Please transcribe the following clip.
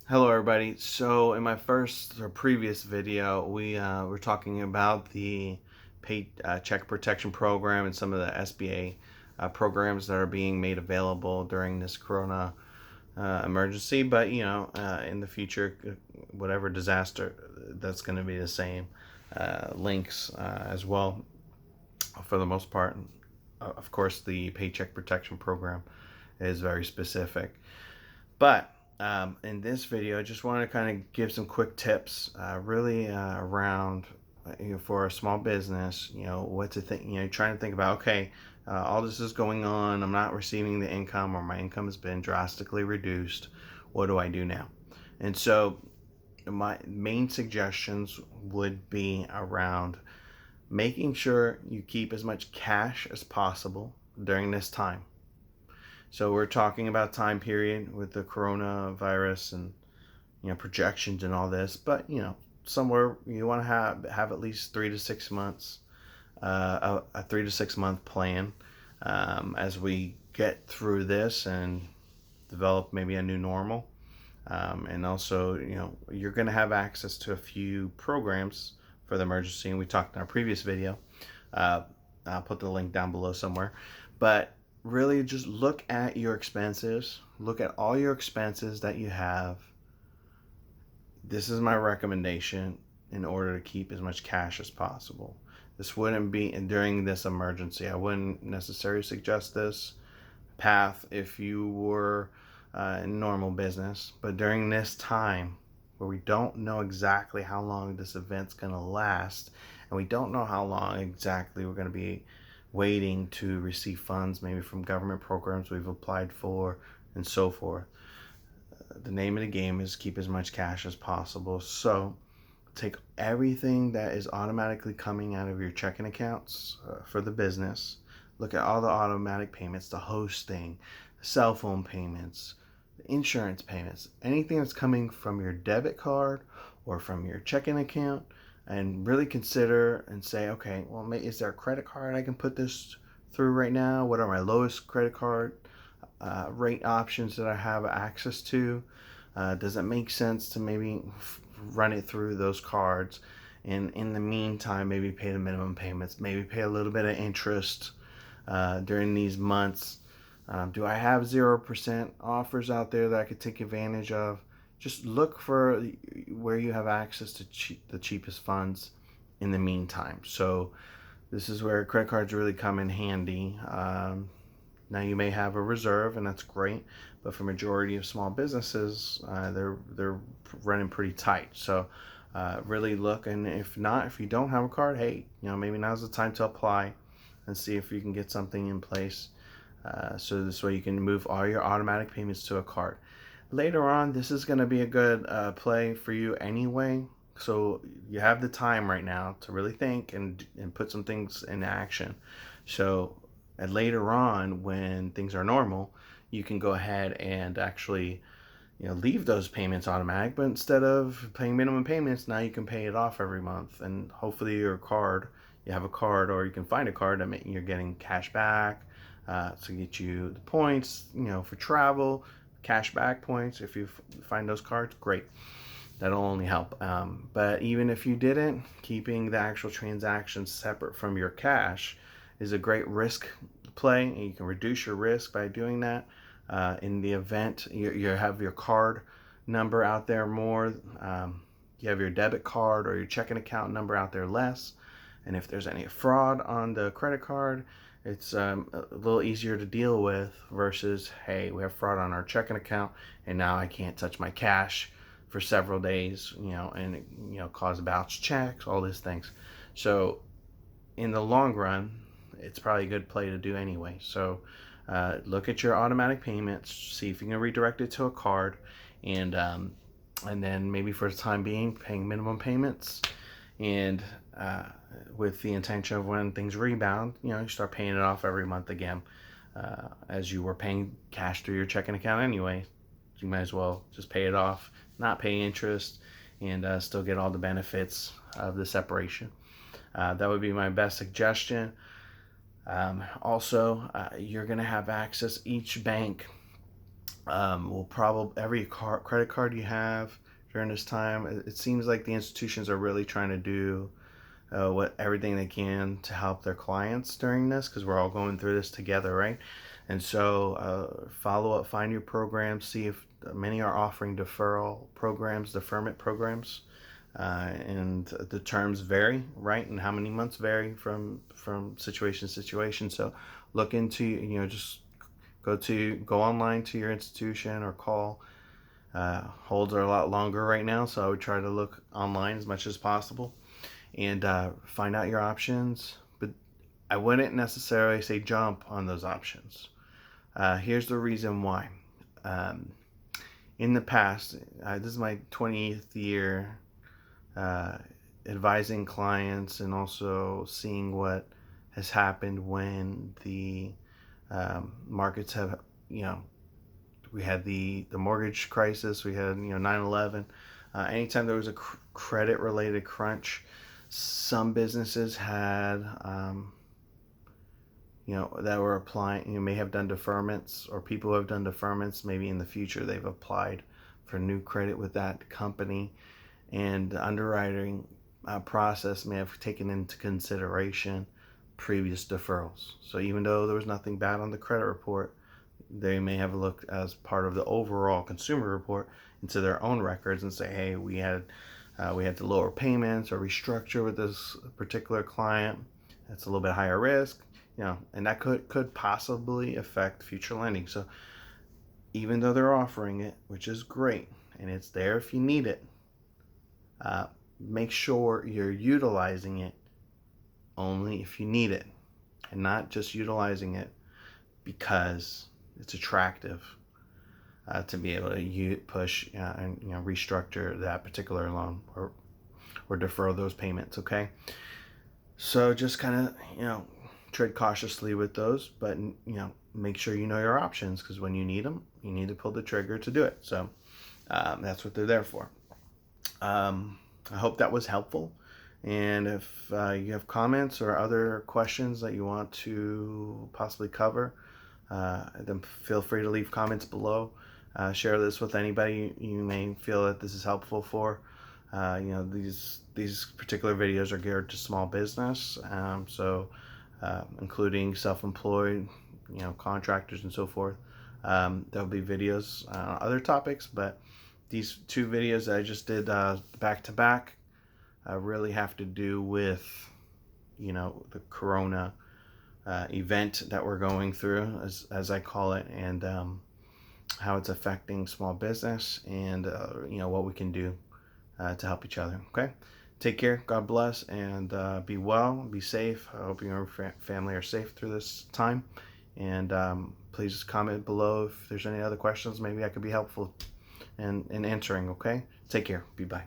Hello everybody. So in my first or previous video, we were talking about the pay check protection program and some of the SBA programs that are being made available during this corona emergency. But in the future, whatever disaster, that's going to be the same links as well for the most part. Of course, the paycheck protection program is very specific. But in this video, I just want to kind of give some quick tips, really around for a small business. What to think. Trying to think about. Okay, all this is going on. I'm not receiving the income, or my income has been drastically reduced. What do I do now? And so, my main suggestions would be around making sure you keep as much cash as possible during this time. So we're talking about time period with the coronavirus and projections and all this, but somewhere you want to have at least 3 to 6 months, a 3 to 6 month plan as we get through this and develop maybe a new normal. And also, you're going to have access to a few programs for the emergency, and we talked in our previous video. I'll put the link down below somewhere, but really just look at your expenses. Look at all your expenses that you have. This is my recommendation in order to keep as much cash as possible. This wouldn't be during this emergency. I wouldn't necessarily suggest this path if you were in normal business, but during this time where we don't know exactly how long this event's going to last, and we don't know how long exactly we're going to be waiting to receive funds, maybe from government programs we've applied for and so forth. The name of the game is keep as much cash as possible. So take everything that is automatically coming out of your checking accounts for the business. Look at all the automatic payments, the hosting, the cell phone payments, the insurance payments, anything that's coming from your debit card or from your checking account, and really consider and say, okay, well, is there a credit card I can put this through right now? What are my lowest credit card rate options that I have access to? Does it make sense to maybe run it through those cards? And in the meantime, maybe pay the minimum payments, maybe pay a little bit of interest during these months. Do I have 0% offers out there that I could take advantage of? Just look for where you have access to the cheapest funds in the meantime. So this is where credit cards really come in handy. Now you may have a reserve, and that's great, but for majority of small businesses, they're running pretty tight. So really look, and if you don't have a card, hey, maybe now's the time to apply and see if you can get something in place. So this way you can move all your automatic payments to a card. Later on, this is going to be a good play for you anyway. So you have the time right now to really think and put some things in action. So later on, when things are normal, you can go ahead and actually leave those payments automatic, but instead of paying minimum payments, now you can pay it off every month. And hopefully you have a card, or you can find a card that you're getting cash back to get you the points, for travel, cash back points. If you find those cards, great. That'll only help. But even if you didn't, keeping the actual transactions separate from your cash is a great risk play, and you can reduce your risk by doing that. In the event you have your card number out there more, you have your debit card or your checking account number out there less, and if there's any fraud on the credit card, it's a little easier to deal with versus, hey, we have fraud on our checking account and now I can't touch my cash for several days, and cause bounce checks, all these things. So in the long run, it's probably a good play to do anyway. So look at your automatic payments, see if you can redirect it to a card, and then maybe for the time being, paying minimum payments, and with the intention of when things rebound, you start paying it off every month again, as you were paying cash through your checking account anyway. You might as well just pay it off, not pay interest, and still get all the benefits of the separation. That would be my best suggestion. Also, you're going to have access. Each bank will probably credit card you have during this time. It seems like the institutions are really trying to do everything they can to help their clients during this, because we're all going through this together, right? And so follow up, find your programs, see if many are offering deferment programs, and the terms vary, right? And how many months vary from situation to situation. So look into, just go online to your institution or call. Holds are a lot longer right now, so I would try to look online as much as possible and find out your options. But I wouldn't necessarily say jump on those options. Here's the reason why. Um, in the past, this is my 20th year uh, advising clients and also seeing what has happened when the markets have, we had the mortgage crisis, we had 9/11. Anytime there was a credit related crunch, some businesses had that were applying, may have done deferments, or people who have done deferments, maybe in the future they've applied for new credit with that company, and the underwriting process may have taken into consideration previous deferrals. So even though there was nothing bad on the credit report, they may have looked as part of the overall consumer report into their own records and say, hey, we had to lower payments or restructure with this particular client. That's a little bit higher risk, and that could possibly affect future lending. So even though they're offering it, which is great, and it's there if you need it, make sure you're utilizing it only if you need it, and not just utilizing it because it's attractive to be able to push and restructure that particular loan or defer those payments. Okay, so just kind of tread cautiously with those, but make sure you know your options, because when you need them, you need to pull the trigger to do it. So that's what they're there for. I hope that was helpful. And if you have comments or other questions that you want to possibly cover, then feel free to leave comments below. Share this with anybody you may feel that this is helpful for. These particular videos are geared to small business, so including self-employed, contractors and so forth. There'll be videos on other topics, but these two videos that I just did back to back really have to do with the corona event that we're going through, as I call it, and how it's affecting small business, and what we can do to help each other. Okay, take care, God bless, and be well, be safe. I hope you and your family are safe through this time, and please comment below if there's any other questions maybe I could be helpful in answering. Okay, take care, bye.